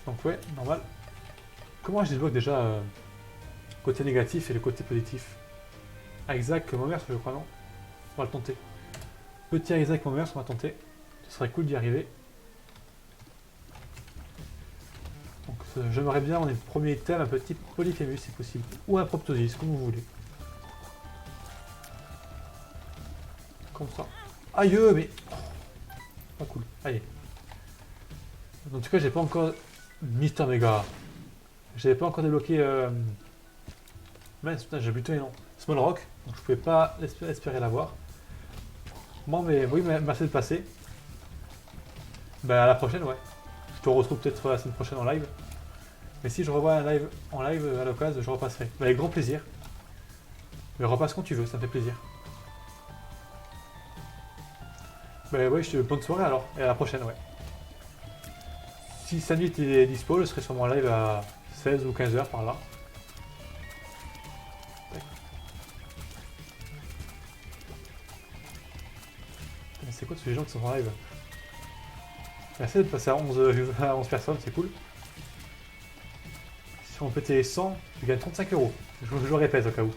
Donc ouais, normal. Comment je débloque déjà côté négatif et le côté positif? Isaac Momers, je crois, non? On va le tenter. Petit Isaac Momers, on va tenter. Ce serait cool d'y arriver. Donc j'aimerais bien, on est le premier thème, un petit Polyphémus si possible. Ou un Proptosis, comme vous voulez. Comme ça. Aïe, mais... Pas cool. Allez. En tout cas, j'ai pas encore... Mister Mega. J'avais pas encore débloqué... Mince, putain, j'ai buté, non. Small Rock. Donc je pouvais pas espérer l'avoir. Bon, mais oui, merci de passer. Bah à la prochaine, ouais. Je te retrouve peut-être la semaine prochaine en live. Mais si je revois un live en live à l'occasion, je repasserai. Bah, avec grand plaisir. Mais repasse quand tu veux, ça me fait plaisir. Bah ouais, bonne soirée alors, et à la prochaine, ouais. Si samedi t'es dispo, je serai sûrement en live à 16 ou 15 heures par là. C'est quoi tous les gens qui sont en live? Merci de passer à 11 personnes, c'est cool. Si on pétait les 100, tu gagnes 35 euros. Je le répète au cas où.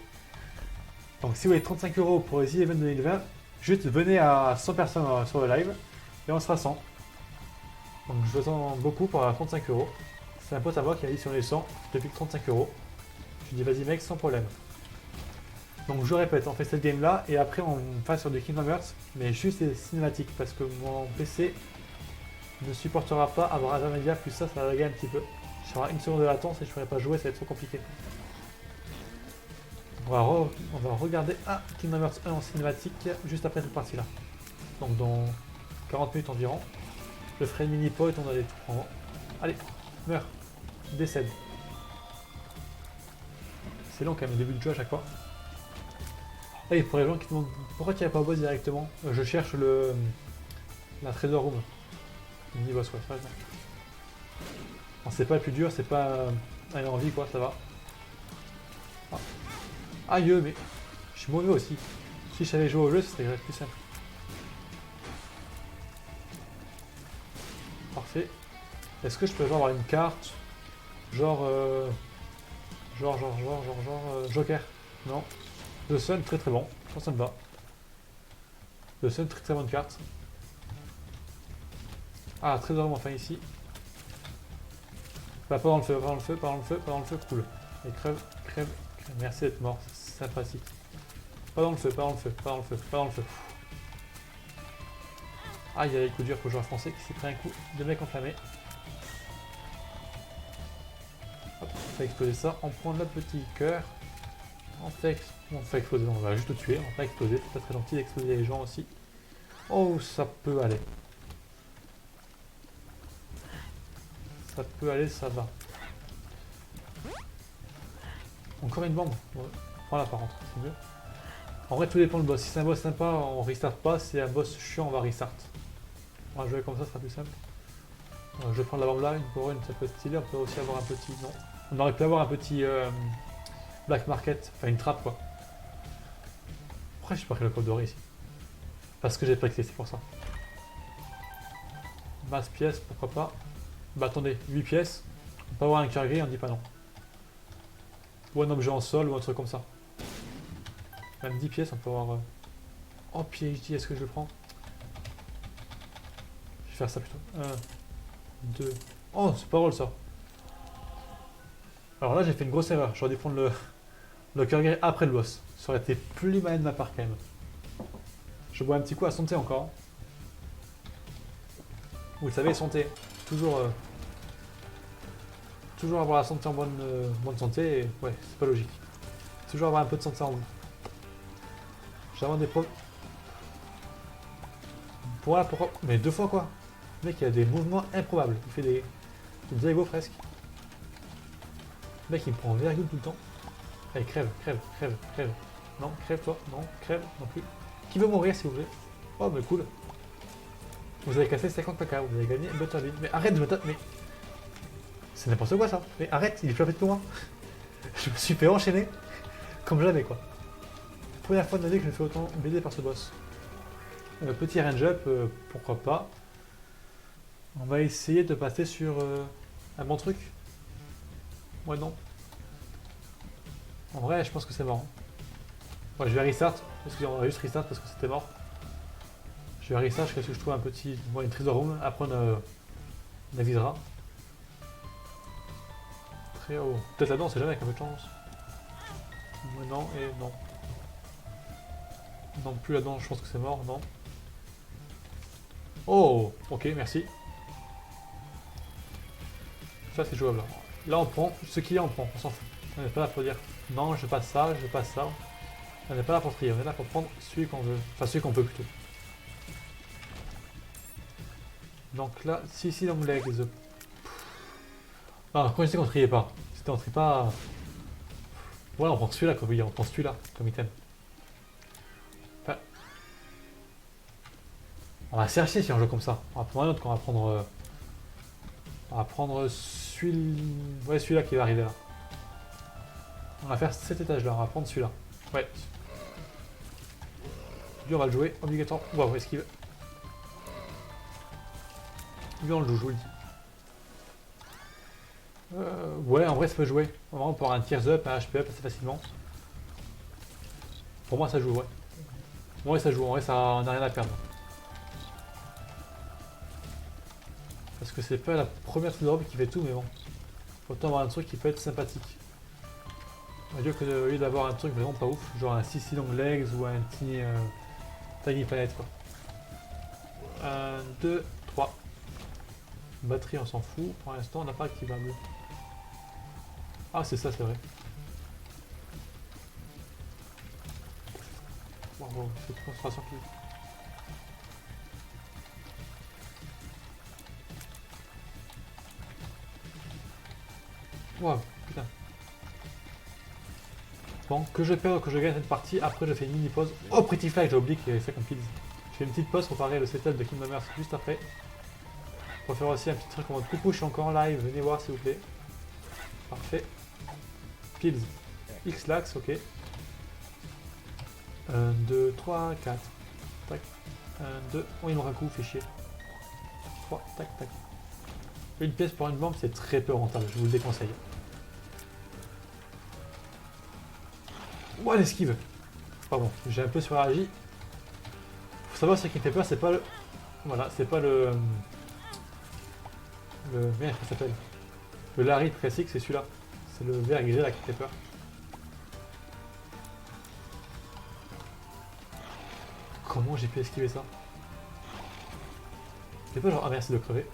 Donc si vous avez 35 euros pour les Event 2020, juste venez à 100 personnes sur le live et on sera 100. Donc je vous attends beaucoup pour 35 euros. C'est un pote à moi qui a dit si on est 100, je te pique 35 euros. Je lui dis vas-y mec, sans problème. Donc je répète, on fait cette game là et après on passe sur du Kingdom Hearts, mais juste les cinématiques parce que mon PC ne supportera pas avoir un média plus ça va laguer un petit peu. J'aurai une seconde de latence et je ne pourrai pas jouer, ça va être trop compliqué. On va regarder Kingdom Hearts 1 en cinématique juste après cette partie là. Donc dans 40 minutes environ. Je ferai une mini pot et on a des tout prendre. Allez, meurs, décède. C'est long quand même le début du jeu à chaque fois. Et pour les gens qui demandent pourquoi tu n'y a pas au boss directement, je cherche la Treasure Room. Le mini boss, ouais, sérieusement. C'est pas le plus dur, c'est pas aller en vie quoi, ça va. Ah. Aïe, mais je suis mauvais aussi. Si je savais jouer au jeu, ce serait plus simple. Parfait. Est-ce que je peux avoir une carte genre Joker? Non. The Sun, très très bon. Je pense que ça me va. The Sun, très très bonne carte. Ah, très vraiment enfin ici. Bah, pas dans le feu, pas dans le feu, pas dans le feu, pas dans le feu, cool. Et crève, crève, crève. Merci d'être mort, c'est sympathique. Pas dans le feu, pas dans le feu, pas dans le feu, pas dans le feu. Ah, il y a les coups durs pour le joueur français qui s'est pris un coup de mec enflammé. Hop, on fait exploser ça. On prend notre petit cœur. On fait exploser, on va juste le tuer. On va pas exploser, c'est pas très gentil d'exploser les gens aussi. Oh, ça peut aller. Ça peut aller, ça va. Encore une bombe. Prends-la par contre, c'est mieux. En vrai, tout dépend du boss. Si c'est un boss sympa, on restart pas. Si c'est un boss chiant, on va restart. On va jouer comme ça, ce sera plus simple. Je vais prendre la bombe là, une couronne, ça peut être stylé. On peut aussi avoir un petit... Non. On aurait pu avoir un petit black market, enfin une trappe quoi. Pourquoi j'ai pas pris le code doré ici? Parce que j'ai pas clé, c'est pour ça. Masse pièces, pourquoi pas. Bah attendez, 8 pièces. On peut avoir un cœur gris, on dit pas non. Ou un objet en sol ou un truc comme ça. Même 10 pièces, on peut avoir... Oh PhD, est-ce que je le prends? Je vais faire ça plutôt. 1, 2... Oh, c'est pas drôle ça. Alors là, j'ai fait une grosse erreur. J'aurais dû prendre le cœur gris après le boss. Ça aurait été plus malin de ma part quand même. Je bois un petit coup à santé encore. Hein. Vous le savez, santé. Toujours avoir la santé en bonne santé. Et, ouais, c'est pas logique. Toujours avoir un peu de santé en vous. J'ai vraiment des problèmes. Pourquoi? Mais 2 fois quoi? Le mec il a des mouvements improbables. Il fait des diagos presque. Le mec il me prend en virgule tout le temps. Allez, crève, crève, crève, crève. Non, crève toi, non, crève non plus. Qui veut mourir s'il vous plaît? Oh mais cool. Vous avez cassé 50 PK, vous avez gagné Butterbean. Mais arrête de me taper, mais... C'est n'importe quoi ça. Mais arrête, il est plus rapide que moi. Je me suis fait enchaîner. Comme jamais quoi. Première fois de ma vie que je me fais autant baiser par ce boss. Petit range up, pourquoi pas. On va essayer de passer sur un bon truc. Ouais, non. En vrai, je pense que c'est mort. Ouais, je vais restart. Excusez-moi, on va juste restart parce que c'était mort. Je vais restart jusqu'à ce que je trouve un petit. Ouais, une trésor room. Après, on avisera. Très haut. Peut-être là-dedans, on sait jamais avec un peu de chance. Ouais, non, et non. Non plus là-dedans, je pense que c'est mort, non. Oh, ok, merci. Ça, c'est jouable. Là, on prend. Ce qu'il y a, on prend. On s'en fout. On n'est pas là pour dire non, je passe ça, je passe ça. On n'est pas là pour trier, on est là pour prendre celui qu'on veut. Enfin, celui qu'on peut plutôt. Donc là, si long legs. Ah, quand je dis qu'on triait pas. C'était on trie pas. Voilà, on prend celui-là comme on prend celui-là comme item. Enfin, on va chercher si on joue comme ça. On va prendre un autre qu'on va prendre. On va prendre celui. Ouais, celui-là qui va arriver là. On va faire cet étage là, on va prendre celui-là. Ouais. Lui, on va le jouer obligatoirement. Waouh, esquive. Lui, on le joue, je vous le dis. Ouais, en vrai, ça peut jouer. On peut avoir un Tears Up, un HP Up assez facilement. Pour moi, ça joue, ouais. En vrai, ça joue. En vrai, ça, on n'a rien à perdre. Parce que c'est pas la première drop qui fait tout, mais bon. Autant avoir un truc qui peut être sympathique. Au lieu d'avoir un truc vraiment pas ouf, genre un CC Long Legs ou un Tiny Planet, quoi. 1, 2, 3. Batterie, on s'en fout. Pour l'instant, on n'a pas activable. Ah, c'est ça, c'est vrai. Wow, cette concentration qui. Waouh, putain. Bon, que je perde ou que je gagne cette partie, après je fais une mini pause. Oh, Pretty Fly, j'ai oublié qu'il y avait ça comme kills. Je fais une petite pause pour préparer le setup de Kingdom Hearts juste après. Pour faire aussi un petit truc en mode coucou, je suis encore en live, venez voir s'il vous plaît. Parfait. Pills. X-Lax, ok. 1, 2, 3, 4. Tac. 1, 2. Oh, il manque un coup, fait chier. 3, tac, tac. Une pièce pour une bombe, c'est très peu rentable, je vous le déconseille. Ouah, l'esquive. Pardon, j'ai un peu surréagi. Faut savoir ce qui me fait peur, c'est pas le. Voilà, c'est pas le. Merde, comment ça s'appelle? Le Larry classique, c'est celui-là. C'est le vert gris là qui fait peur. Comment j'ai pu esquiver ça? C'est pas genre, ah merci de crever.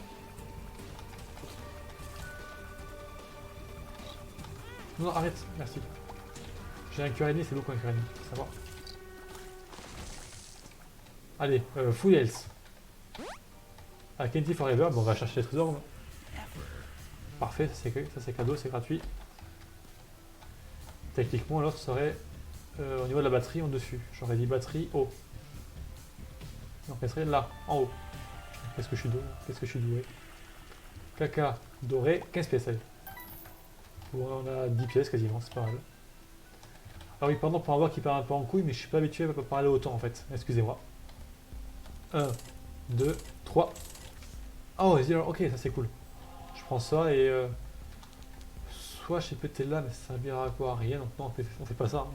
Non, arrête, merci. J'ai un cœur ennemi, c'est beaucoup un cœur ennemi, ça va. Allez, full health. À Kenty Forever, bon, on va chercher les trésors. Parfait, ça c'est cadeau, c'est gratuit. Techniquement, l'autre serait au niveau de la batterie en dessus. J'aurais dit batterie haut. Donc elle serait là, en haut. Qu'est-ce que je suis doué. Caca doré, 15 pièces. Allez. On a 10 pièces quasiment, c'est pas mal. Ah oui, pardon pour avoir qui part un peu en couille, mais je suis pas habitué à parler autant en fait. Excusez-moi. 1, 2, 3. Oh, ok, ça c'est cool. Je prends ça et. Soit je sais péter là, mais ça servira à quoi? Rien, donc non, on fait pas ça.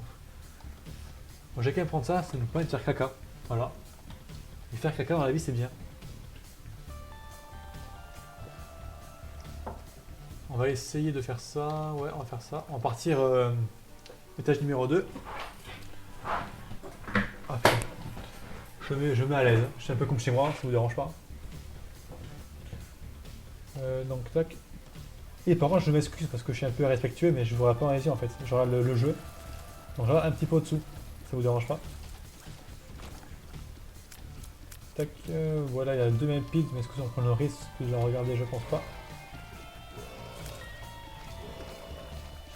Bon, j'ai qu'à me prendre ça, ça nous permet de faire caca. Voilà. Et faire caca dans la vie, c'est bien. On va essayer de faire ça. Ouais, on va faire ça. On va partir étage numéro 2. Ah, je mets à l'aise. Je suis un peu comme chez moi, ça vous dérange pas. Donc, tac. Et par contre, je m'excuse parce que je suis un peu irrespectueux, mais je ne vois pas en yeux en fait. Je regarde le jeu. Donc, je regarde un petit peu au-dessous. Ça vous dérange pas? Tac. Voilà, il y a deux mêmes pics, mais est-ce que on prend le risque de la regarder? Je pense pas.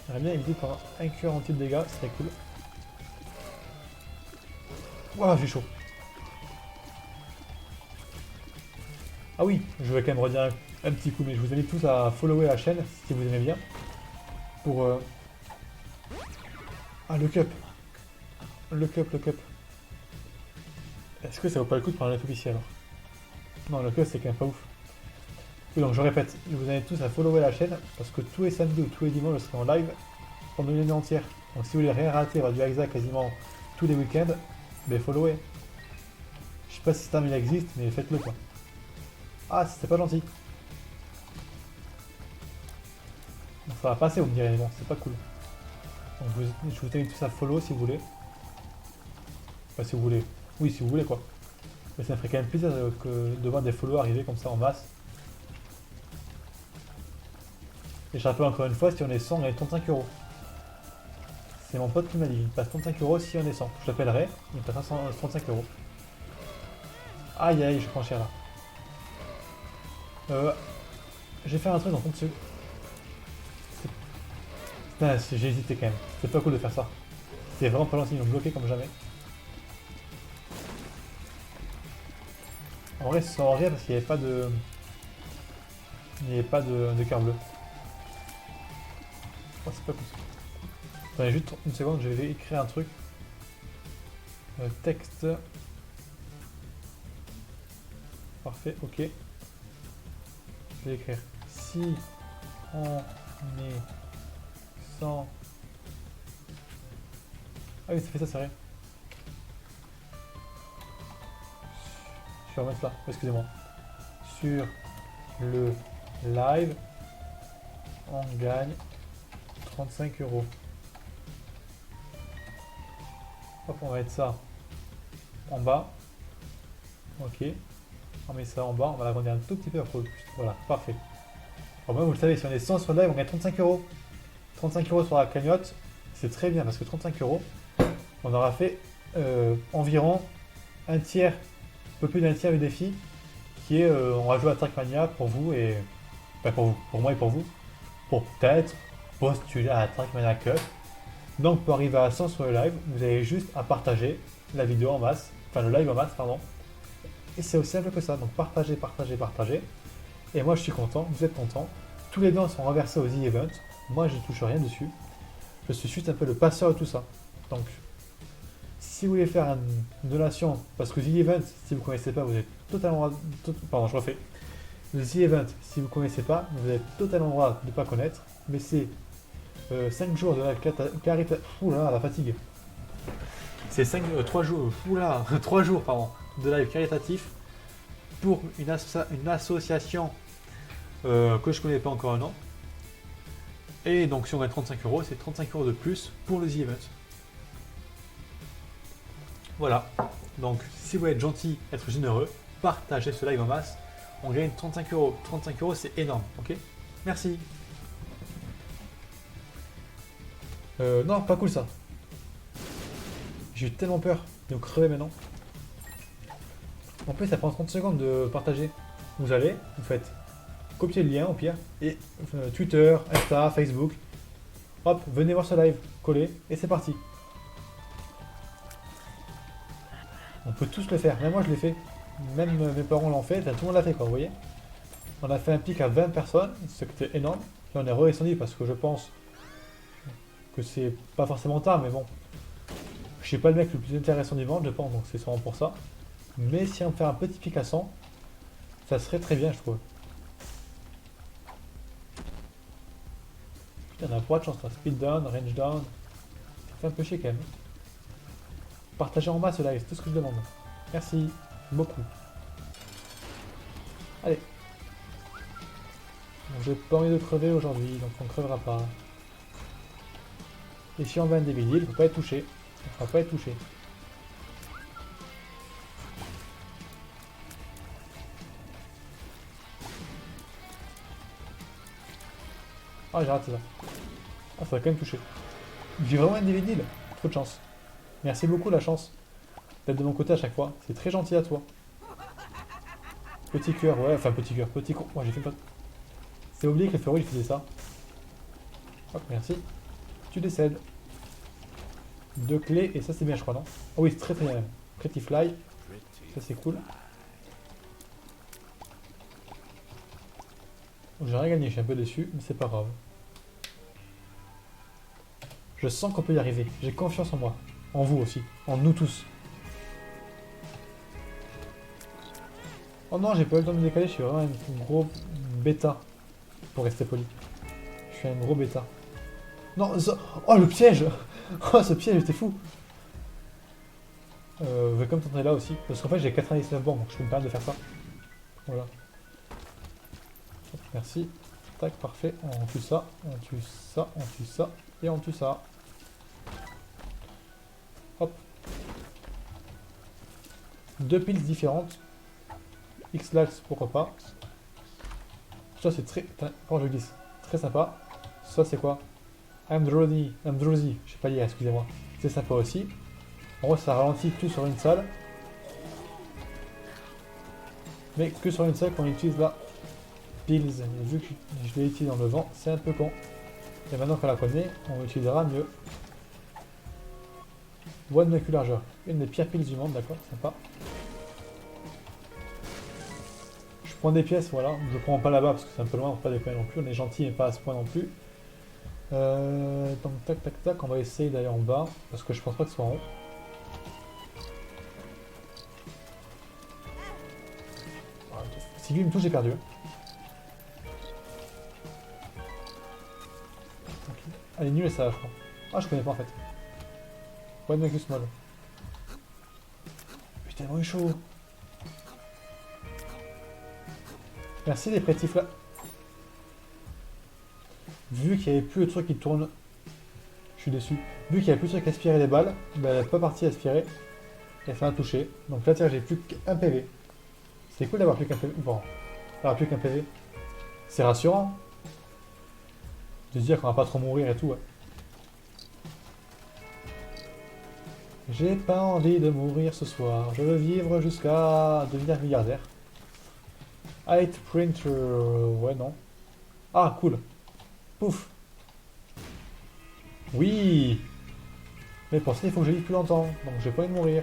J'aimerais bien éviter par un cœur anti de dégâts, ce serait cool. Waouh, j'ai chaud. Ah oui, je vais quand même redire un petit coup, mais je vous invite tous à follower la chaîne si vous aimez bien. Pour. Ah, le cup. Le cup, le cup. Est-ce que ça vaut pas le coup de prendre un cup ici alors? Non, le cup c'est quand même pas ouf. Oui, donc je répète, je vous invite tous à follower la chaîne parce que tous les samedis ou tous les dimanches je serai en live pendant une année entière. Donc si vous voulez rien rater, avoir du Hexa quasiment tous les week-ends, ben followez. Je sais pas si c'est un il existe, mais faites-le quoi. Ah, c'était pas gentil. Donc, ça va passer, vous me direz, mais bon, c'est pas cool. Donc je vous invite tous à follow si vous voulez. Enfin, si vous voulez. Oui, si vous voulez quoi. Mais ça me ferait quand même plaisir de voir des follow arriver comme ça en masse. Et je rappelle encore une fois, si on est 100, on gagne 35 euros. C'est mon pote qui m'a dit, il passe 35 euros si on est 100. Je l'appellerai, il passera 35 euros. Aïe aïe, je prends cher là. Je vais faire un truc dans 30 secondes. Putain, j'ai hésité quand même. C'est pas cool de faire ça. C'est vraiment pas gentil, ils m'ont bloqué comme jamais. En vrai, c'est en rire parce qu'il n'y avait pas de... Il n'y avait pas de cœur bleu. Oh, c'est pas cool. Attendez juste une seconde, je vais écrire un truc. Texte. Parfait, ok. Je vais écrire. Si on est sans... Ah oui, ça fait ça, c'est rien. Je vais remettre là, excusez-moi. Sur le live, on gagne 35 euros. Hop, on va mettre ça en bas. Ok. On met ça en bas, on va l'agrandir un tout petit peu après. Voilà, parfait. Alors, vous le savez, si on est 100 sur le live, on gagne 35 euros. 35 euros sur la cagnotte, c'est très bien parce que 35 euros, on aura fait environ un tiers, un peu plus d'un tiers du défi qui est on va jouer à Trackmania pour vous et. Pas pour vous, pour moi et pour vous. Pour peut-être postuler à la Trackmania Cup. Donc pour arriver à 100 sur le live, vous avez juste à partager la vidéo en masse, enfin le live en masse, pardon. Et c'est aussi simple que ça, donc partagez, partagez, partagez. Et moi je suis content, vous êtes content. Tous les dons sont reversés aux e-events. Moi je ne touche rien dessus. Je suis juste un peu le passeur de tout ça. Donc si vous voulez faire une donation, parce que The Event, si vous ne connaissez pas, vous êtes totalement... Pardon, je refais. Le The Event, si vous ne connaissez pas, vous avez totalement le droit de ne pas connaître. Mais c'est 5 jours de la carité... Oula, la fatigue. C'est 3 jours, oula, 3 jours pardon, de live caritatif pour une association que je connais pas encore un nom. Et donc si on gagne 35 euros, c'est 35 euros de plus pour le The Event. Voilà. Donc si vous voulez être gentil, être généreux, partagez ce live en masse. On gagne 35 euros. 35 euros, c'est énorme, ok? Merci. Non, pas cool ça. J'ai eu tellement peur de me crever maintenant. En plus, ça prend 30 secondes de partager. Vous allez, vous faites copier le lien au pire, et Twitter, Insta, Facebook. Hop, venez voir ce live, collez, et c'est parti. On peut tous le faire, même moi je l'ai fait. Même mes parents l'ont fait, tout le monde l'a fait quoi, vous voyez. On a fait un pic à 20 personnes, ce qui était énorme. Là on est redescendu parce que je pense que c'est pas forcément tard, mais bon. Je suis pas le mec le plus intéressant du monde, je pense, donc c'est sûrement pour ça. Mais si on fait un petit pic à 100, ça serait très bien, je trouve. Putain, on a pas de chance là. Speed down, range down. Ça fait un peu chier quand même. Partagez en masse ce live, c'est tout ce que je demande. Merci beaucoup. Allez. Bon, j'ai pas envie de crever aujourd'hui, donc on ne crevera pas. Et si on va un débile, il ne faut pas être touché. On ne va pas être touché. Ah, j'ai raté ça. Ah, ça va quand même toucher. J'ai vraiment un DVD, trop de chance. Merci beaucoup la chance d'être de mon côté à chaque fois. C'est très gentil à toi. Petit cœur, ouais, enfin petit cœur, petit con. Oh, j'ai fait pas. C'est oublié que le feu rouge il faisait ça. Hop, merci. Tu décèdes. 2 clés, et ça c'est bien, je crois, non? Oh oui, c'est très très bien. Pretty Fly. Ça c'est cool. J'ai rien gagné, je suis un peu déçu, mais c'est pas grave. Je sens qu'on peut y arriver. J'ai confiance en moi. En vous aussi. En nous tous. Oh non, j'ai pas eu le temps de me décaler, je suis vraiment une bêta, pour rester poli. Je suis un gros bêta. Non, ça... Oh, le piège. Oh, ce piège, c'était fou. Comme t'entendre là aussi. Parce qu'en fait, j'ai 99 bancs, donc je peux me permettre de faire ça. Voilà. Merci. Tac, parfait. On tue ça, on tue ça, on tue ça, et on tue ça. Hop. 2 piles différentes. X-Lax, pourquoi pas. Ça, c'est très... Comment je glisse? Très sympa. Ça, c'est quoi? I'm drowsy. Je sais pas lire, excusez-moi. C'est sympa aussi. En gros, ça ralentit tout sur une salle. Mais que sur une salle quand on utilise la pills. Et vu que je l'ai utilisé dans le vent, c'est un peu con. Et maintenant qu'on la connaît, on l'utilisera mieux. One de largeur. Une des pires piles du monde, d'accord, sympa. Je prends des pièces, voilà. Je prends pas là-bas parce que c'est un peu loin, on peut pas déconner non plus. On est gentil mais pas à ce point non plus. Donc tac tac tac, on va essayer d'aller en bas. Parce que je pense pas que ce soit en haut. Si lui me touche, j'ai perdu. Okay. Elle est nulle et ça, je crois. Ah, je connais pas en fait. One make you small. Putain, il est chaud. Merci les prétifs là. Vu qu'il n'y avait plus le truc qui tourne, je suis déçu. Vu qu'il n'y avait plus le truc à aspirer les balles, ben elle n'est pas partie aspirer. Et ça m'a touché. Donc là, tiens, j'ai plus qu'un PV. C'est cool d'avoir plus qu'un PV. Bon, d'avoir plus qu'un PV. C'est rassurant. De se dire qu'on va pas trop mourir et tout. Ouais. J'ai pas envie de mourir ce soir. Je veux vivre jusqu'à devenir milliardaire. Height printer. Ouais, non. Ah, cool. Pouf. Oui. Mais pour ça, il faut que je vive plus longtemps. Donc, j'ai pas envie de mourir.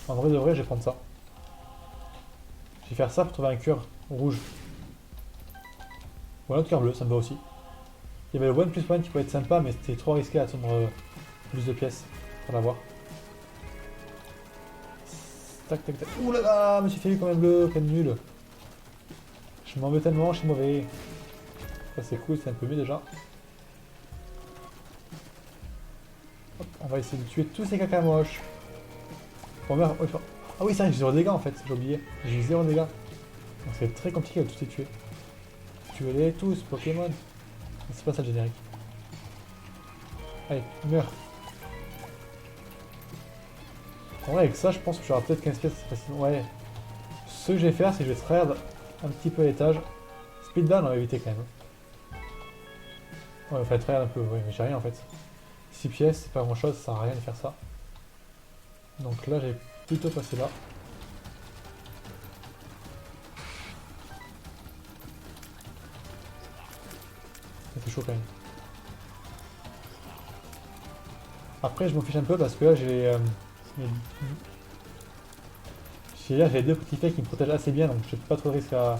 En vrai de vrai, je vais prendre ça. Je vais faire ça pour trouver un cœur rouge. Ou un autre cœur bleu, ça me va aussi. Il y avait le one plus one qui peut être sympa, mais c'était trop risqué à attendre plus de pièces pour l'avoir. Tac tac tac. Ouh là là, je me suis fait quand même bleu, quel nul. Je m'en veux tellement, je suis mauvais. Ça c'est cool, c'est un peu mieux déjà. Hop, on va essayer de tuer tous ces caca moches. Bon, merde, oh, ah oui, c'est vrai que j'ai 0 dégâts en fait, j'ai oublié. J'ai eu 0 dégâts. Donc c'est très compliqué de tous les tuer. Tuez-les tous, Pokémon. C'est pas ça le générique. Allez, meurs. En vrai, avec ça, je pense que j'aurai peut-être 15 pièces facilement. Ouais. Ce que je vais faire, c'est que je vais tryhard un petit peu l'étage. Speeddown, on va éviter quand même. Ouais, il va tryhard un peu, ouais, mais j'ai rien en fait. 6 pièces, c'est pas grand chose, ça sert à rien de faire ça. Donc là, j'ai plutôt passé là. Ça fait chaud quand même. Après, je m'en fiche un peu parce que là, j'ai j'ai 2 petits faits qui me protègent assez bien, donc j'ai pas trop de risque à...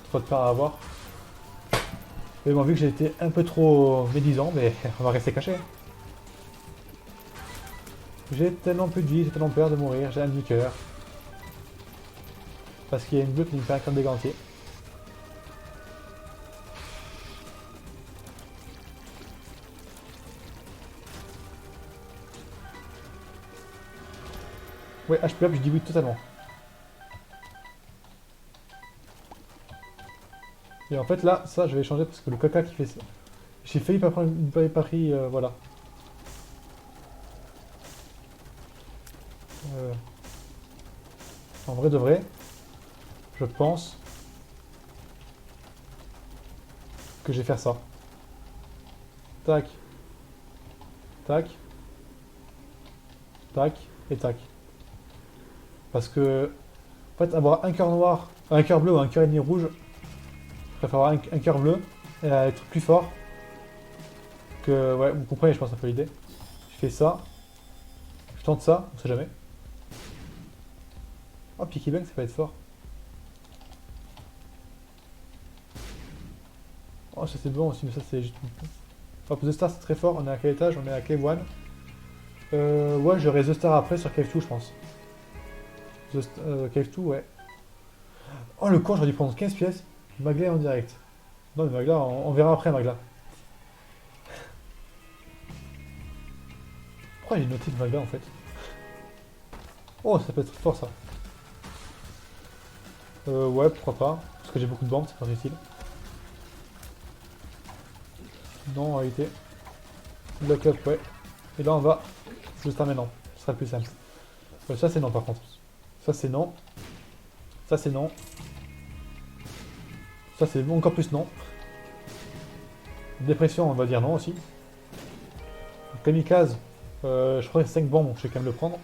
trop de peur à avoir. Mais bon, vu que j'ai été un peu trop médisant, mais on va rester caché. J'ai tellement peu de vie, j'ai tellement peur de mourir, j'ai un demi-cœur. Parce qu'il y a une bleue qui me fait un cœur dégantier. Ouais, HP up, je dis oui totalement. Et en fait là, ça je vais changer parce que le caca qui fait ça. J'ai failli pas prendre une pari, voilà. En vrai de vrai, je pense que je vais faire ça. Tac. Tac. Tac. Et tac. Parce que, en fait, avoir un cœur noir, un cœur bleu ou un cœur ennemi rouge, je préfère avoir un cœur bleu et être plus fort que... Ouais, vous comprenez, je pense un peu l'idée. Je fais ça. Je tente ça, on sait jamais. Oh, Peaky Bang, ça peut être fort. Oh, ça c'est bon aussi, mais ça c'est juste... Hop, The Star c'est très fort, on est à quel étage? On est à Cave 1. Ouais, j'aurai The Star après sur Cave 2, je pense. Cave 2, ouais. Oh le con, j'aurais dû prendre 15 pièces. Magla en direct. Non, mais Magla, on verra après Magla. Pourquoi j'ai noté de Magla en fait? Oh, ça peut être fort ça. Ouais, pourquoi pas. Parce que j'ai beaucoup de bandes, c'est pas utile. Non, en réalité. Lock up, ouais. Et là, on va juste un maintenant. Ce sera le plus simple. Ça, c'est non par contre. Ça, c'est non. Ça, c'est non. Ça, c'est encore plus non. Dépression, on va dire non aussi. Kamikaze, je ferai 5 bombes, je vais quand même le prendre.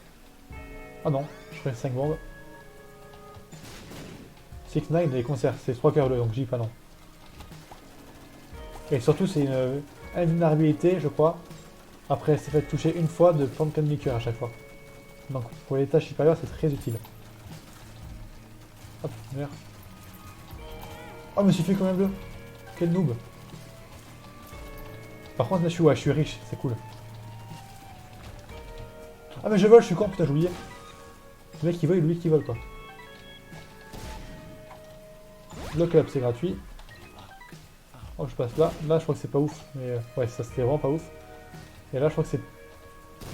Ah non, je ferai 5 bombes. 6-9, les concerts, c'est 3 cœurs bleu, donc je dis pas non. Et surtout, c'est une invulnérabilité, je crois. Après, c'est fait toucher une fois de prendre 4 demi-cœurs à chaque fois. Donc, pour les tâches supérieures, c'est très utile. Hop, merde. Oh, mais suffit quand même bleu. Quel noob. Par contre, là, je suis riche, c'est cool. Ah, mais je vole, je suis con, putain, j'ai oublié. Le mec qui vole, lui qui vole, quoi. Lock up, c'est gratuit. Oh, je passe là. Là, je crois que c'est pas ouf. Mais ouais, ça c'était vraiment pas ouf. Et là, je crois que c'est.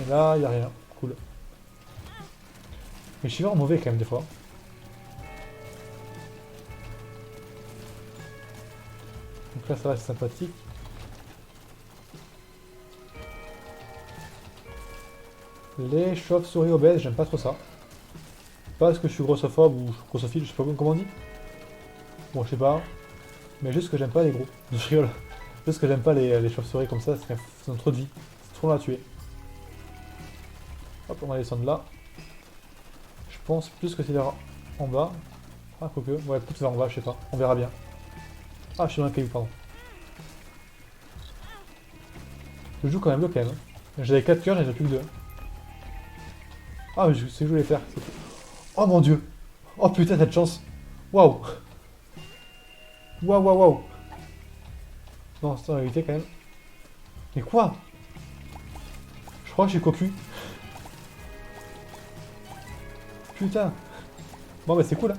Et là, y a rien. Cool. Mais je suis vraiment mauvais quand même, des fois. Donc là, ça va, c'est sympathique. Les chauves-souris obèses, j'aime pas trop ça. Pas parce que je suis grossophobe ou grossophile, je sais pas comment on dit. Bon, je sais pas. Mais juste que j'aime pas les gros. Je rigole. Juste que j'aime pas les chauves-souris comme ça, c'est trop de vie. C'est trop long à tuer. Hop, on va descendre là. Je pense plus que c'est vers en bas. Ah, quoique. Ouais, peut-être vers en bas, je sais pas. On verra bien. Ah, je suis dans un caillou, pardon. Je joue quand même bleu quand même. J'avais 4 cœurs, j'en ai plus que 2. Ah, mais c'est ce que je voulais faire. Oh mon dieu. Oh putain, cette chance. Waouh. Waouh, waouh, waouh. Non, c'est en réalité quand même. Mais quoi? Je crois que je suis cocu. Putain. Bon, bah c'est cool, hein.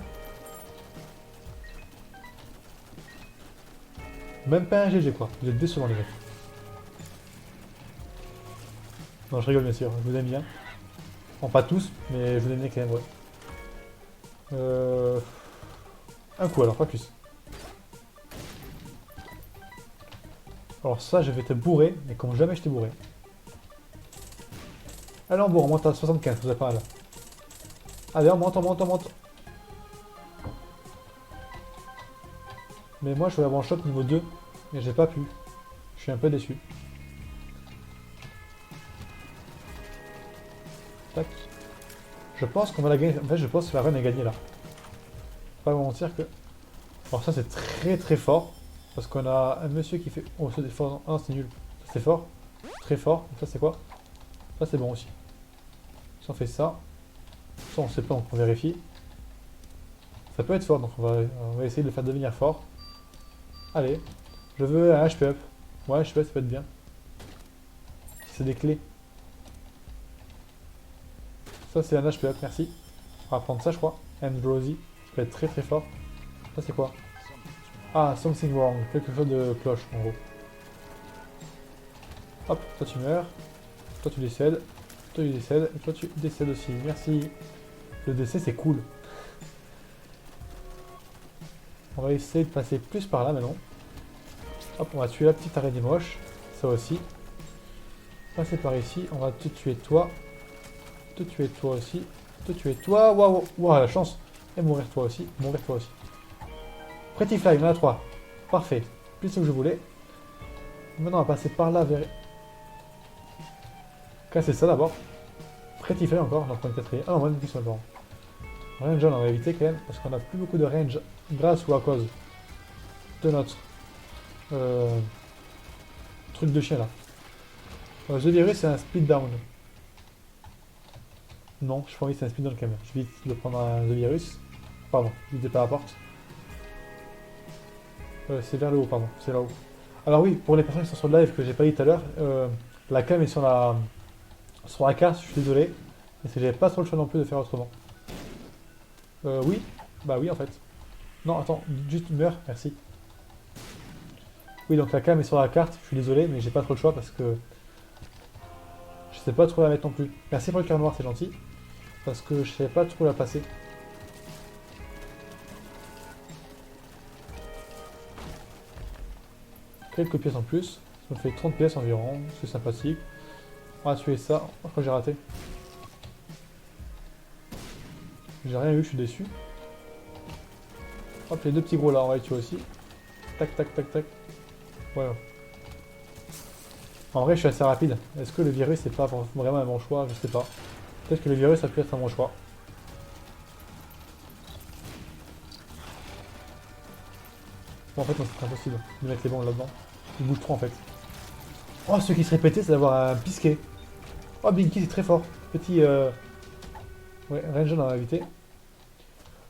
Même pas un GG, quoi. Vous êtes décevants, les mecs. Non, je rigole, bien sûr. Je vous aime bien. Bon, pas tous, mais je vous aime bien quand même, ouais. Un coup, alors, pas plus. Alors ça, je vais te bourrer, mais comme jamais je t'ai bourré. Allez, on bourre, on monte à 75, vous avez pas mal. Allez, on monte, on monte, on monte. Mais moi, je voulais avoir un shot niveau 2, mais j'ai pas pu. Je suis un peu déçu. Tac. Je pense qu'on va la gagner. En fait, je pense que la run est gagnée là. Pas vous mentir que... Alors ça, c'est très très fort. Parce qu'on a un monsieur qui fait... Oh, c'est fort. Ah non, c'est nul. C'est fort. Très fort. Donc ça, c'est quoi? Ça, c'est bon aussi. Si on fait ça... Ça, on sait pas, donc on vérifie. Ça peut être fort, donc on va essayer de le faire devenir fort. Allez. Je veux un HP up. Ouais, HP up, ça peut être bien. C'est des clés. Ça, c'est un HP up, merci. On va prendre ça, je crois. Ambrosie. Ça peut être très très fort. Ça, c'est quoi? Ah, something wrong. Quelque chose de cloche, en gros. Hop, toi tu meurs. Toi tu décèdes. Toi tu décèdes. Et toi tu décèdes aussi. Merci. Le décès, c'est cool. On va essayer de passer plus par là maintenant. Hop, on va tuer la petite araignée moche. Ça aussi. Passer par ici. On va te tuer toi. Te tuer toi aussi. Te tuer toi. Waouh, waouh, la chance. Et mourir toi aussi. Mourir toi aussi. Pretty Fly, il y en a 3. Parfait. Plus ce que je voulais. Maintenant, on va passer par là vers... Casser ça d'abord. Pretty Fly encore, on en prend une quatrième. Ah non, on va une question d'abord. Range, on va éviter quand même, parce qu'on a plus beaucoup de range grâce ou à cause de notre truc de chien là. The Virus, c'est un speed down. Non, je pas envie que c'est un speed down quand même. Je vais vite de prendre un The Virus. Pardon, je vite pas la porte. C'est vers le haut, pardon, c'est là-haut. Alors oui, pour les personnes qui sont sur le live que j'ai pas dit tout à l'heure, la cam est sur la carte, je suis désolé. Mais c'est que j'avais pas trop le choix non plus de faire autrement. Oui, bah oui en fait. Non, attends, juste meurs, merci. Oui, donc la cam est sur la carte, je suis désolé, mais j'ai pas trop le choix parce que je sais pas trop la mettre non plus. Merci pour le cœur noir, c'est gentil. Parce que je sais pas trop la passer. Quelques pièces en plus. Ça me fait 30 pièces environ, c'est sympathique. On va tuer ça. Je crois que j'ai raté. J'ai rien eu, je suis déçu. Hop, les deux petits gros là, on va les tuer aussi. Tac, tac, tac, tac. Ouais. En vrai, je suis assez rapide. Est-ce que le virus c'est pas vraiment un bon choix? Je sais pas. Peut-être que le virus ça peut être un bon choix. Bon, en fait, non, c'est impossible de mettre les bombes là-dedans. Il bouge trop en fait. Oh, ce qui serait pété, c'est d'avoir un pisquet. Oh, Binky, c'est très fort. Petit. Ouais, Ranger on va éviter.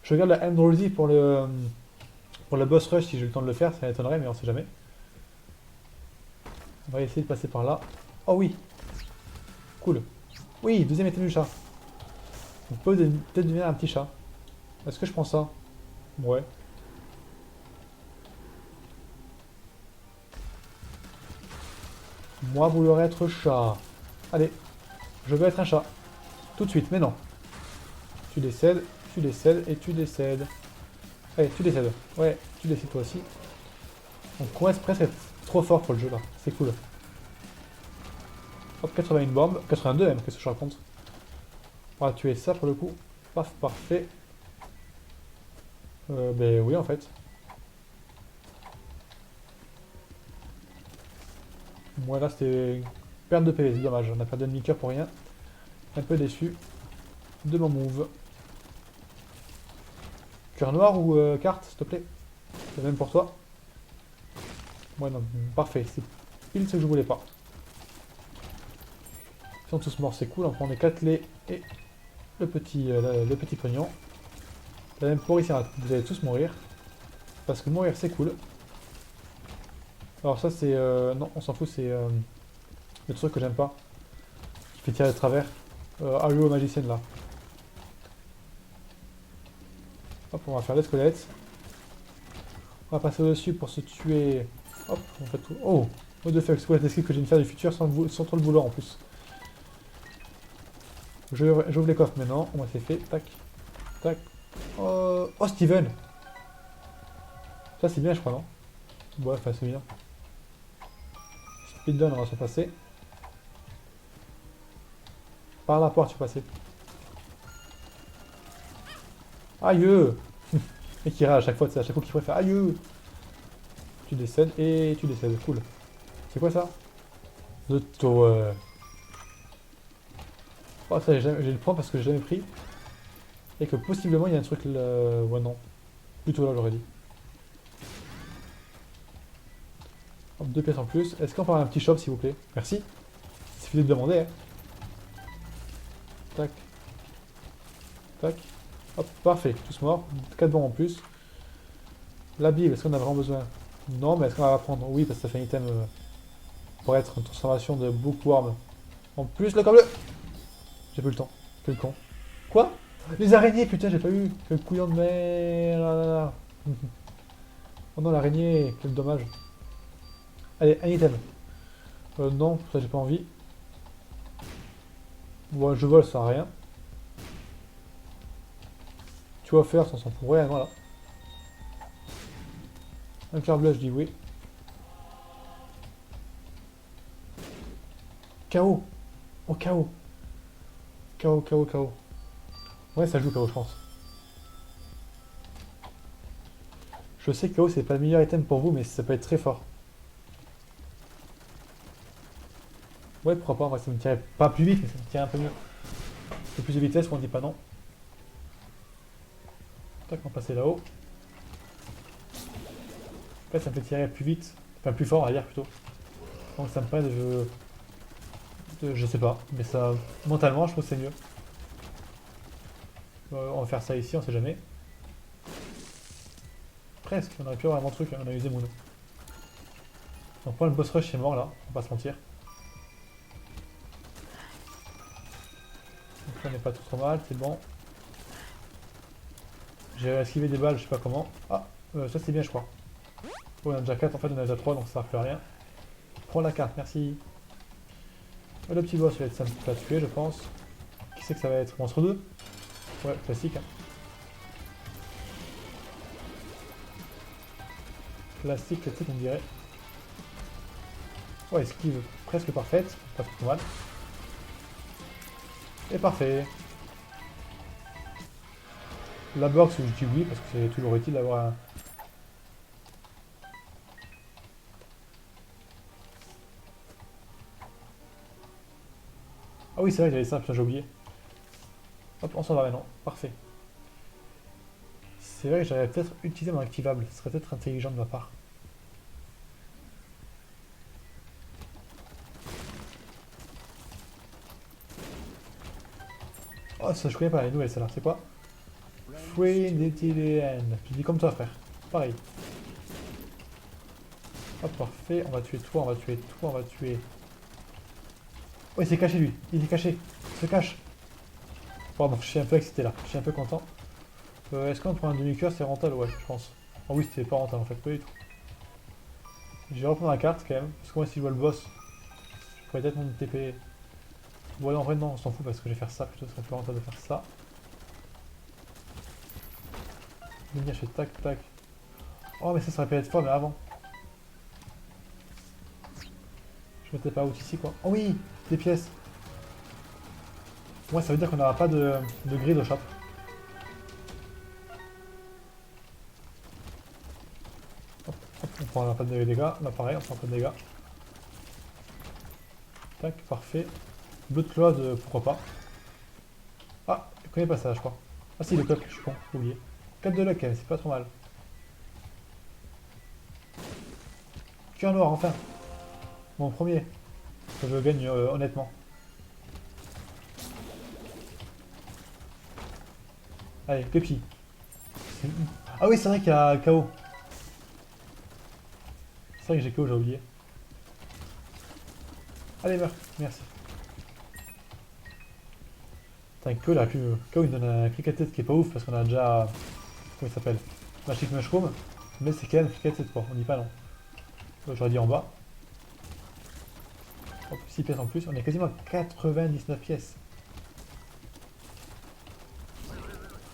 Je regarde la Androzy pour le boss rush si j'ai le temps de le faire, ça m'étonnerait, mais on sait jamais. On va essayer de passer par là. Oh oui! Cool. Oui, deuxième item du chat. On peut peut-être devenir un petit chat. Est-ce que je prends ça? Ouais. Moi, vouloir être chat. Allez, je veux être un chat. Tout de suite, mais non. Tu décèdes et tu décèdes. Allez, tu décèdes. Ouais, tu décèdes toi aussi. On commence presque à être trop fort pour le jeu là. C'est cool. Hop, 81 bombes. 82 même, qu'est-ce que je raconte? On va tuer ça pour le coup. Paf, parfait. Ben oui en fait. Moi là c'était perte de PV, c'est dommage. On a perdu un demi-cœur pour rien. Un peu déçu de mon move. Cœur noir ou carte, s'il te plaît? C'est même pour toi. Ouais non, parfait. C'est pile ce que je voulais pas. Ils sont tous morts, c'est cool. On prend les 4 laits et le petit pognon. La même pour ici, vous allez tous mourir. Parce que mourir c'est cool. Alors ça c'est... non, on s'en fout, c'est le truc que j'aime pas. Qui fait tirer de travers. Halo magicienne là. Hop, on va faire les squelettes. On va passer au-dessus pour se tuer. Hop, on fait tout. Oh! What the fuck, c'est quoi l'esquive que j'ai de faire du futur sans trop le vouloir en plus. J'ouvre les coffres maintenant, moi c'est fait. Tac. Tac. Oh, Steven! Ça c'est bien je crois, non? Ouais, enfin c'est bien. Speedrun, on va se passer. Par la porte, tu passer. Aïe! Et qui râle à chaque fois, c'est à chaque fois qu'il pourrait faire aïe! Tu décèdes et tu décèdes, cool. C'est quoi ça? The Tower. Oh ça j'ai le point parce que j'ai jamais pris. Et que possiblement il y a un truc là... Ouais non. Plutôt là j'aurais dit. Hop, 2 pièces en plus. Est-ce qu'on peut avoir un petit shop s'il vous plaît? Merci. Il suffit de demander hein. Tac. Tac. Hop, parfait. Tous morts. 4 bombes en plus. La Bible, est-ce qu'on a vraiment besoin? Non, mais est-ce qu'on va la prendre? Oui, parce que ça fait un item pour être une transformation de Bookworm. En plus, le câble. J'ai pas eu le temps. Quel con. Quoi? Les araignées, putain, j'ai pas eu. Quel couillon de merde. Là, là, là. Oh non, l'araignée, quel dommage. Allez, un item. Non, ça j'ai pas envie. Bon, je vole, ça sert à rien. Tu vas faire, ça s'en fout rien, voilà. Un cœur bleu, je dis oui. KO. Oh, KO. KO, KO, KO. Ouais, ça joue KO, je pense. Je sais que KO, c'est pas le meilleur item pour vous, mais ça peut être très fort. Ouais, pourquoi pas, moi ça me tirait pas plus vite, mais ça me tirait un peu mieux. Un peu plus de vitesse, on dit pas non. Tac, on va passer là-haut. En fait, ça me fait tirer plus vite, enfin plus fort, à dire plutôt. Donc ça me permet je sais pas, mais ça, mentalement, je trouve que c'est mieux. On va faire ça ici, on sait jamais. Presque, on aurait pu avoir un bon truc, on a usé Moon. Donc pour le boss rush, c'est mort là, on va pas se mentir. Donc là, on n'est pas trop mal, c'est bon. J'ai esquivé des balles, je sais pas comment. Ah, ça c'est bien, je crois. Oh, on a déjà 4, en fait, on a déjà 3, donc ça sert plus à rien. Prends la carte, merci. Le petit boss va être simple à tuer, je pense. Qui c'est que ça va être? Monstre 2? Ouais, classique. Hein. Classique, on dirait. Ouais, esquive presque parfaite. Pas trop mal. Et parfait. La box, je dis oui, parce que c'est toujours utile d'avoir un... Ah oui, c'est vrai, j'avais ça, putain, j'ai oublié. Hop, on s'en va maintenant. Parfait. C'est vrai que j'aurais peut-être utilisé mon activable. Ce serait peut-être intelligent de ma part. Oh, ça, je connais pas la nouvelle, celle-là. C'est quoi? Free End. Je dis comme toi, frère. Pareil. Hop, parfait. On va tuer toi, on va tuer toi, on va tuer... Oh, il s'est caché, lui. Il est caché. Il se cache. Pardon, je suis un peu excité, là. Je suis un peu content. Est-ce qu'on prend un demi-cœur? C'est rentable? Ouais, je pense. Oh oui, c'était pas rentable, en fait. Pas du tout. Je vais reprendre la carte, quand même. Parce que moi, si je vois le boss, je pourrais peut-être mon TP... Ouais, en vrai, non, on s'en fout, parce que je vais faire ça. Plutôt, ce serait plus rentable de faire ça. Venir, je fais tac, tac. Oh, mais ça aurait pu être fort, mais avant. Je mettais pas out ici, quoi. Oh oui, des pièces. Ouais, ça veut dire qu'on n'aura pas de grille de shop. Hop, hop, on prend pas de dégâts. Là, pareil, on prend pas de dégâts. Tac, parfait. Blood Cloud, pourquoi pas. Ah, je connais pas ça, je crois. Ah si, le coq, je suis con, j'ai oublié. 4 de luck, c'est pas trop mal. Cœur noir, enfin. Mon premier. Que je gagne honnêtement. Allez, Pépi. Ah oui, c'est vrai qu'il y a KO. C'est vrai que j'ai KO, j'ai oublié. Allez, meurs. Merci. Putain, KO, il aurait pu... KO, il donne un clic à tête qui est pas ouf parce qu'on a déjà... Comment il s'appelle? Magic Mushroom. Mais c'est quand même clic à tête, quoi. On dit pas non. J'aurais dit en bas. Hop, 6 pièces en plus. On est quasiment à 99 pièces.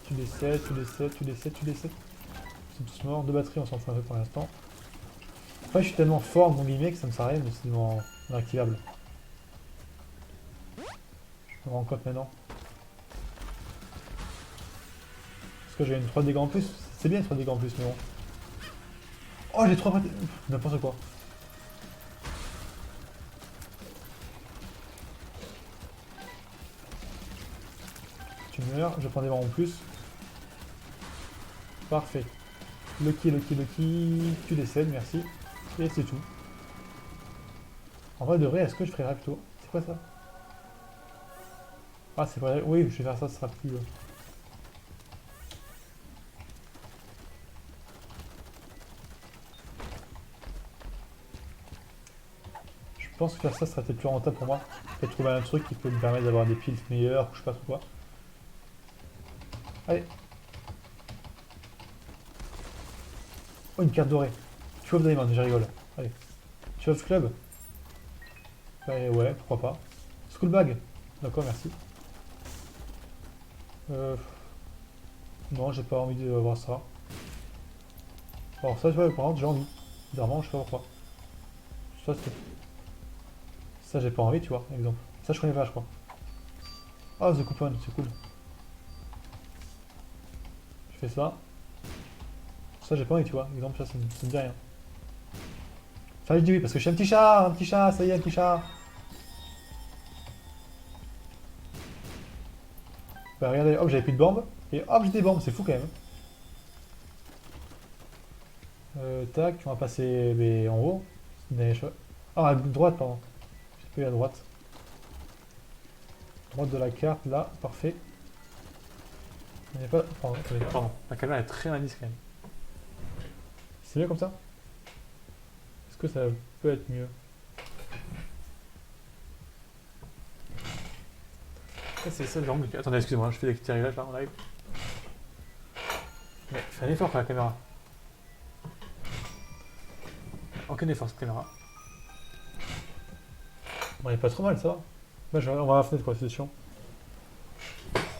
Tu décèdes, tu décèdes, tu décèdes, tu décèdes. Ils sont tous morts. 2 batteries, on s'en fout un peu pour l'instant. Après, je suis tellement fort, mon gimmick, que ça me sert à rien, mais c'est mon inactivable. Je me rends compte maintenant. Parce que j'ai une 3 dégâts en plus. C'est bien 3 dégâts en plus, mais bon. Oh, j'ai 3 n'importe quoi. Tu meurs, je prends des morts en plus. Parfait. Lucky, Lucky, Lucky. Tu décèdes, merci. Et c'est tout. En vrai, de vrai, est-ce que je ferai rapto? C'est quoi ça? Ah, c'est vrai. Oui, je vais faire ça, ce sera plus. Je pense que faire ça serait peut-être plus rentable pour moi. Peut-être trouver un truc qui peut me permettre d'avoir des piles meilleures, ou je sais pas trop quoi. Allez. Oh, une carte dorée. Tu of Diamond, je rigole. Allez. Tu of Club. Ouais, pourquoi pas. School Bag. D'accord, merci. Non, j'ai pas envie de voir ça. Alors ça, par contre, j'ai envie. Bizarrement, je sais pas pourquoi. Ça, c'est... Ça, j'ai pas envie, tu vois, exemple. Ça, je connais pas, je crois. Ah, The Coupon, c'est cool. Je fais ça. Ça, j'ai pas envie, tu vois. Exemple, ça me dit rien. Ça, je dis oui, parce que je suis un petit chat, ça y est, un petit chat. Bah, regardez, hop, j'avais plus de bombes. Et hop, j'ai des bombes, c'est fou quand même. Tac, on va passer mais, en haut. Ah, à droite, pardon. J'ai pas eu à droite. Droite de la carte, là, parfait. Il n'y a pas... Pardon, attendez. Pardon, la caméra est très indice quand même. C'est mieux comme ça? Est-ce que ça peut être mieux? C'est ça le genre. Attendez, excusez-moi, je fais des petits réglages là en live. fais un effort avec la caméra. Aucun effort cette caméra. Bon, elle est pas trop mal ça va. Là, on va à la fenêtre quoi, c'est chiant.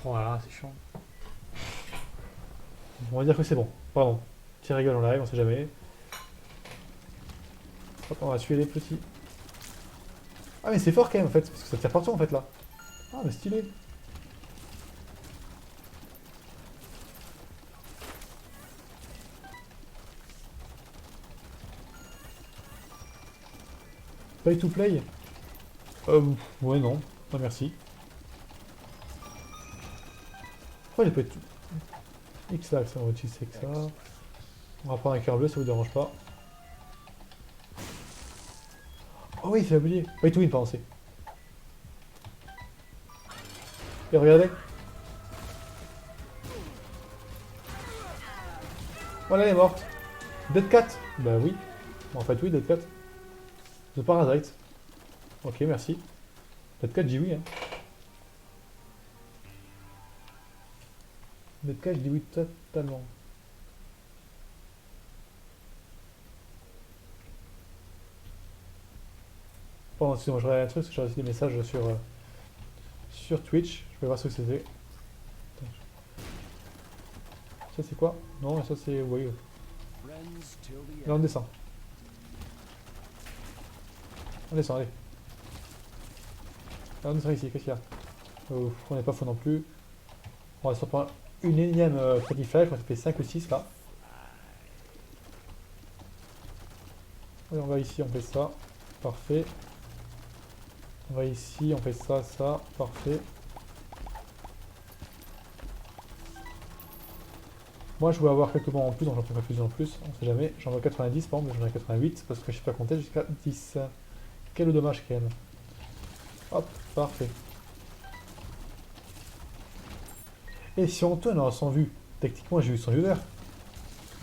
Oh là là, c'est chiant. On va dire que c'est bon. Pardon. Petit rigole en live, on sait jamais. Hop, on va tuer les petits. Ah mais c'est fort quand même en fait, parce que ça tire partout en fait là. Ah mais stylé. Pay to play. Ouais non. Non merci. Pourquoi j'ai pas tout X là, on va utiliser que ça. On va prendre un cœur bleu, ça vous dérange pas. Oh oui, c'est oublié. Pay to win, pardon, c'est. Et regardez. Voilà, elle est morte. Dead Cat. Bah oui. Bon, en fait, oui, Dead Cat. The Parasite. Ok, merci. Dead Cat, j'ai oui, hein. Dead Cat, je dis oui totalement. Pardon, excusez-moi, je regarde un truc, parce que j'ai reçu des messages sur Twitch. Je vais voir ce que c'était. Ça c'est quoi? Non, ça c'est... Oui. Là on descend. On descend, allez. Là on descend ici, qu'est-ce qu'il y a? On n'est pas faux non plus. On va se reprendre une énième petit flash, on a fait 5 ou 6 là. Allez, on va ici, on fait ça. Parfait. On va ici, on fait ça, ça. Parfait. Moi je voulais avoir quelques bancs en plus, donc j'en prends plus en plus, on sait jamais. J'en veux 90 par exemple, mais j'en ai 88 parce que je sais pas compter jusqu'à 10. Quel dommage quand même. Hop, parfait. Et si on tourne en 100 vues, techniquement j'ai eu 100 viewers.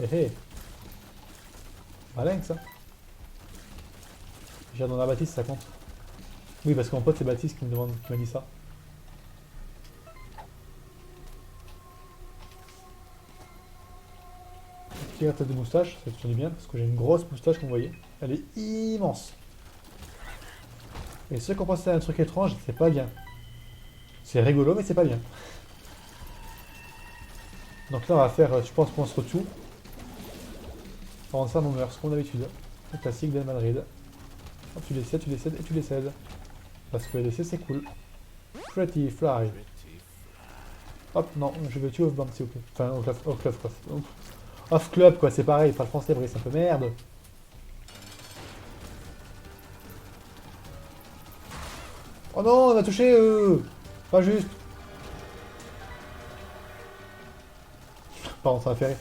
Eh eh. Malin que ça. J'ai dans la Baptiste, ça compte. Oui, parce que mon pote c'est Baptiste qui me demande, qui m'a dit ça. La tête de moustache, ça fait du bien parce que j'ai une grosse moustache comme vous voyez. Elle est immense. Et ceux qui ont pensé à un truc étrange, c'est pas bien. C'est rigolo, mais c'est pas bien. Donc là, on va faire, je pense qu'on se retourne. On va faire nos mœurs, comme d'habitude. Le classique d'El Madrid. Hop, tu les cèdes, tu les cèdes et tu les cèdes. Parce que les laisser, c'est cool. Pretty fly. Hop, non, je veux tuer off band s'il vous plaît. Enfin, off club quoi. Off club quoi, c'est pareil, pas le français, Brice, un peu merde. Oh non, on a touché pas juste. Pardon, ça m'a fait rire.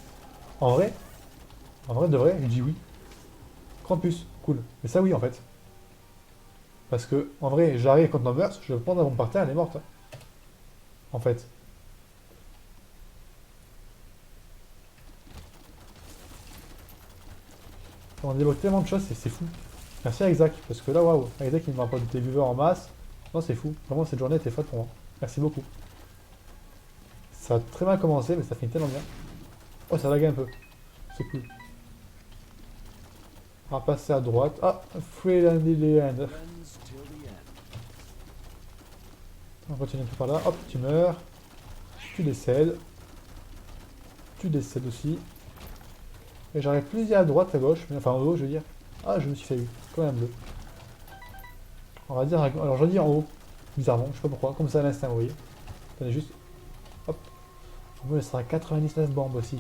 En vrai, de vrai, il dit oui. Krampus, cool. Mais ça oui en fait. Parce que, en vrai, j'arrive contre Numbers, je vais prendre mon parterre, elle est morte. En fait. On débloque tellement de choses, c'est fou. Merci à Isaac, parce que là, waouh, Isaac il me rapporte des viewers en masse. Non, c'est fou. Vraiment, cette journée était folle pour moi. Merci beaucoup. Ça a très mal commencé, mais ça finit tellement bien. Oh, ça lag un peu. C'est cool. On va passer à droite. Ah, Free Land. On continue un peu par là. Hop, tu meurs. Tu décèdes. Tu décèdes aussi. Et j'aurais plus à droite, à gauche. Mais enfin, en haut, je veux dire. Ah, je me suis fait eu. Comme un bleu. On va dire... Alors, je dis en haut. Bizarrement, je sais pas pourquoi. Comme ça à l'instinct, vous voyez. Attendez juste. Hop. On me laissera 99 bombes aussi.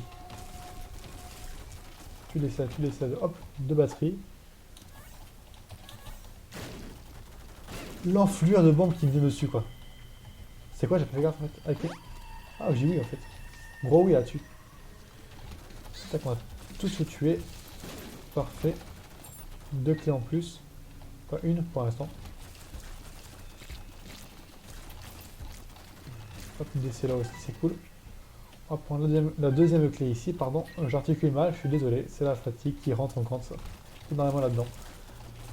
Tu décèdes. Hop, 2 batteries. L'enflure de bombes qui me vient dessus, quoi. C'est quoi, j'ai pas fait gaffe en fait. Okay. Ah, j'ai oui en fait. Gros oui là-dessus. Tac, on va tous se tuer. Parfait. 2 clés en plus. Pas une pour l'instant. Hop, une DC là aussi, c'est cool. On va prendre la deuxième clé ici, pardon. J'articule mal, je suis désolé. C'est la fatigue qui rentre en compte ça. Tout dans la main là-dedans.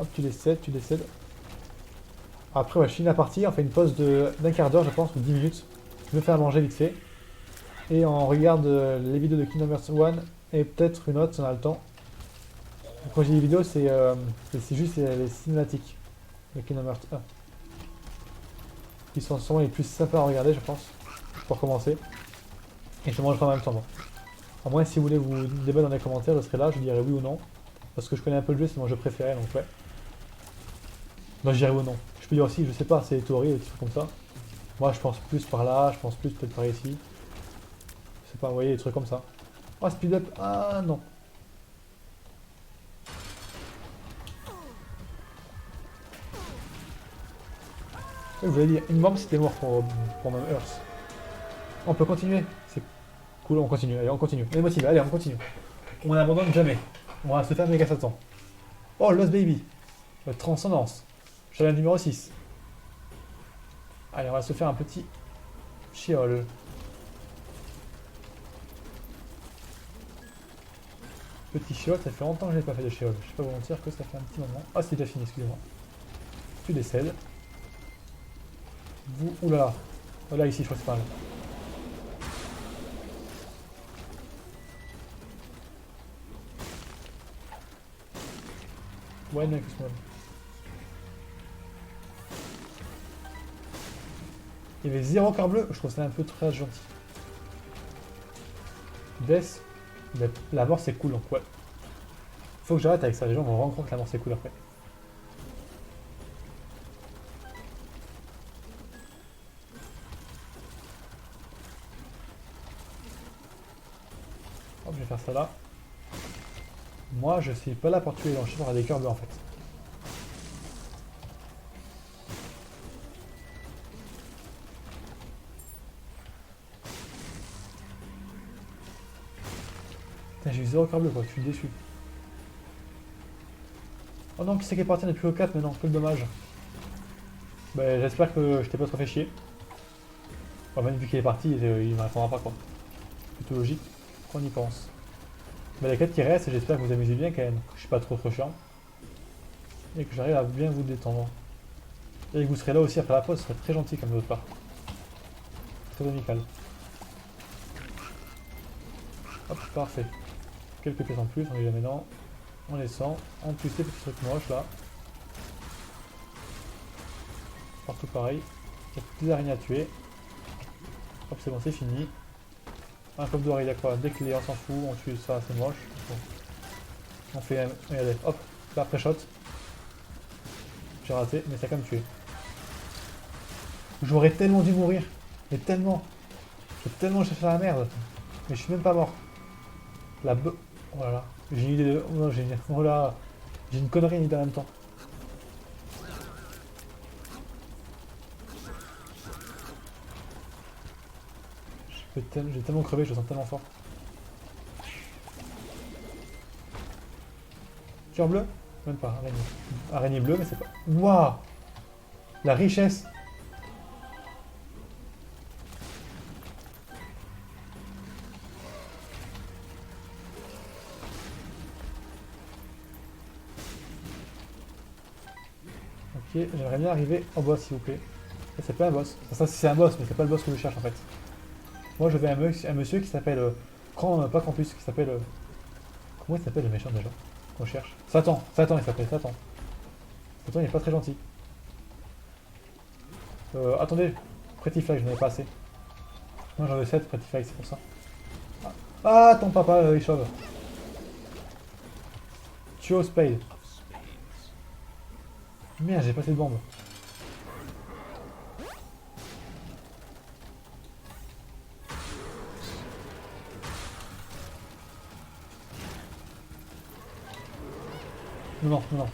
Hop, tu décèdes. Après, ouais, je finis la partie, on fait une pause d'un quart d'heure, je pense, ou 10 minutes. Je me fais à manger vite fait. Et on regarde les vidéos de Kingdom Hearts 1 et peut-être une autre si on a le temps. Quand je dis vidéos, c'est juste les cinématiques de Kingdom Hearts 1. Qui sont sûrement les plus sympas à regarder, je pense, pour commencer. Et je mangerai en même temps. Moi. À moins si vous voulez vous débattre dans les commentaires, je serai là, je dirai oui ou non. Parce que je connais un peu le jeu, c'est mon jeu préféré, donc ouais. Non, je dirais oui ou non. Je peux dire aussi, je sais pas, c'est les théories, des trucs comme ça. Moi, je pense plus par là, je pense plus peut-être par ici. Je sais pas, vous voyez, des trucs comme ça. Oh, speed up, ah non. Je voulais dire, une bombe c'était mort pour même Earth. On peut continuer, c'est cool, on continue, allez, on continue. On est motivé, allez, on continue. On n'abandonne jamais. On va se faire méga Satan. Oh, Lost Baby. Transcendance. Challenge numéro 6. Allez, on va se faire un petit chiol. Petit chiol, ça fait longtemps que je n'ai pas fait de chiol. Je sais pas vous mentir que ça fait un petit moment. Ah, c'est déjà fini, excusez-moi. Tu décèdes. Vous, oulala. Oh là, ici, je crois que c'est pas mal. Ouais, non, excuse-moi. Il y avait 0 cœur bleu, je trouve ça un peu très gentil. Death, la mort c'est cool donc ouais. Faut que j'arrête avec ça, les gens vont vraiment croire que la mort c'est cool après. Hop, je vais faire ça là. Moi je suis pas là pour tuer les gens, je suis pour avoir des cœurs bleus en fait. Putain, j'ai eu 0 cœur bleu quoi, je suis déçu. Oh non, qui c'est qui est parti, on n'est plus au 4 maintenant, quel dommage. Bah j'espère que je t'ai pas trop fait chier. Enfin, même vu qu'il est parti, il m'attendra pas quoi. Plutôt logique qu'on y pense. Mais la 4 qui reste, j'espère que vous amusez bien quand même, que je suis pas trop chiant. Et que j'arrive à bien vous détendre. Et que vous serez là aussi après la pause, ce serait très gentil comme de votre part. Très amical. Hop, parfait. Quelques pièces en plus, on est jamais dans. On les sent. En plus, ces petits trucs moches là. Partout pareil. Il y a toutes les araignées à tuer. Hop, c'est bon, c'est fini. Un coffre d'or, il y a quoi? Des clés, on s'en fout, on tue ça, c'est moche. Bon. On fait un. Regardez, hop, là après shot. J'ai raté, mais ça a quand même tué. J'aurais tellement dû mourir. Mais tellement. J'ai tellement cherché la merde. Mais je suis même pas mort. La be... Oh là là. J'ai une idée de... Oh, j'ai une... Oh là. J'ai une connerie une idée en même temps. J'ai tellement crevé, je le sens tellement fort. Cœur bleu? Même pas, araignée. Araignée bleue, mais c'est pas... Waouh! La richesse! Ok, j'aimerais bien arriver au boss, s'il vous plaît. C'est pas un boss. Enfin, ça, c'est un boss, mais c'est pas le boss que je cherche en fait. Moi, je veux un monsieur qui s'appelle... pas Campus, qui s'appelle... Comment il s'appelle le méchant déjà? Qu'on cherche. Satan, Satan il s'appelle, Satan. Satan il est pas très gentil. Attendez, Pretty Fly, je n'en ai pas assez. Moi j'en veux 7 Pretty Fly, c'est pour ça. Ah, ton papa, il chauve. Tuo Spade. Merde, j'ai pas assez de bombes. Non, non, non.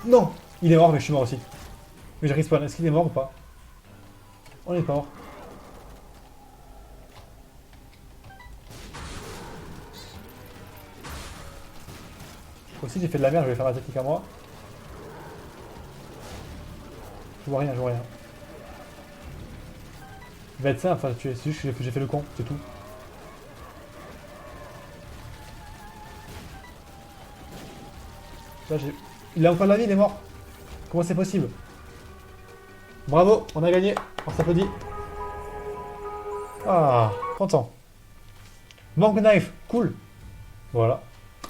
Non! Il est mort, mais je suis mort aussi. Mais j'arrive pas. Est-ce qu'il est mort ou pas? On est pas mort. Aussi, j'ai fait de la merde, je vais faire ma technique à moi. Je vois rien, je vois rien. Il va être simple, enfin, c'est juste que j'ai fait le con, c'est tout. Là, il a encore de la vie, il est mort. Comment c'est possible? Bravo, on a gagné. On s'applaudit. Ah, content. Manque knife, cool. Voilà.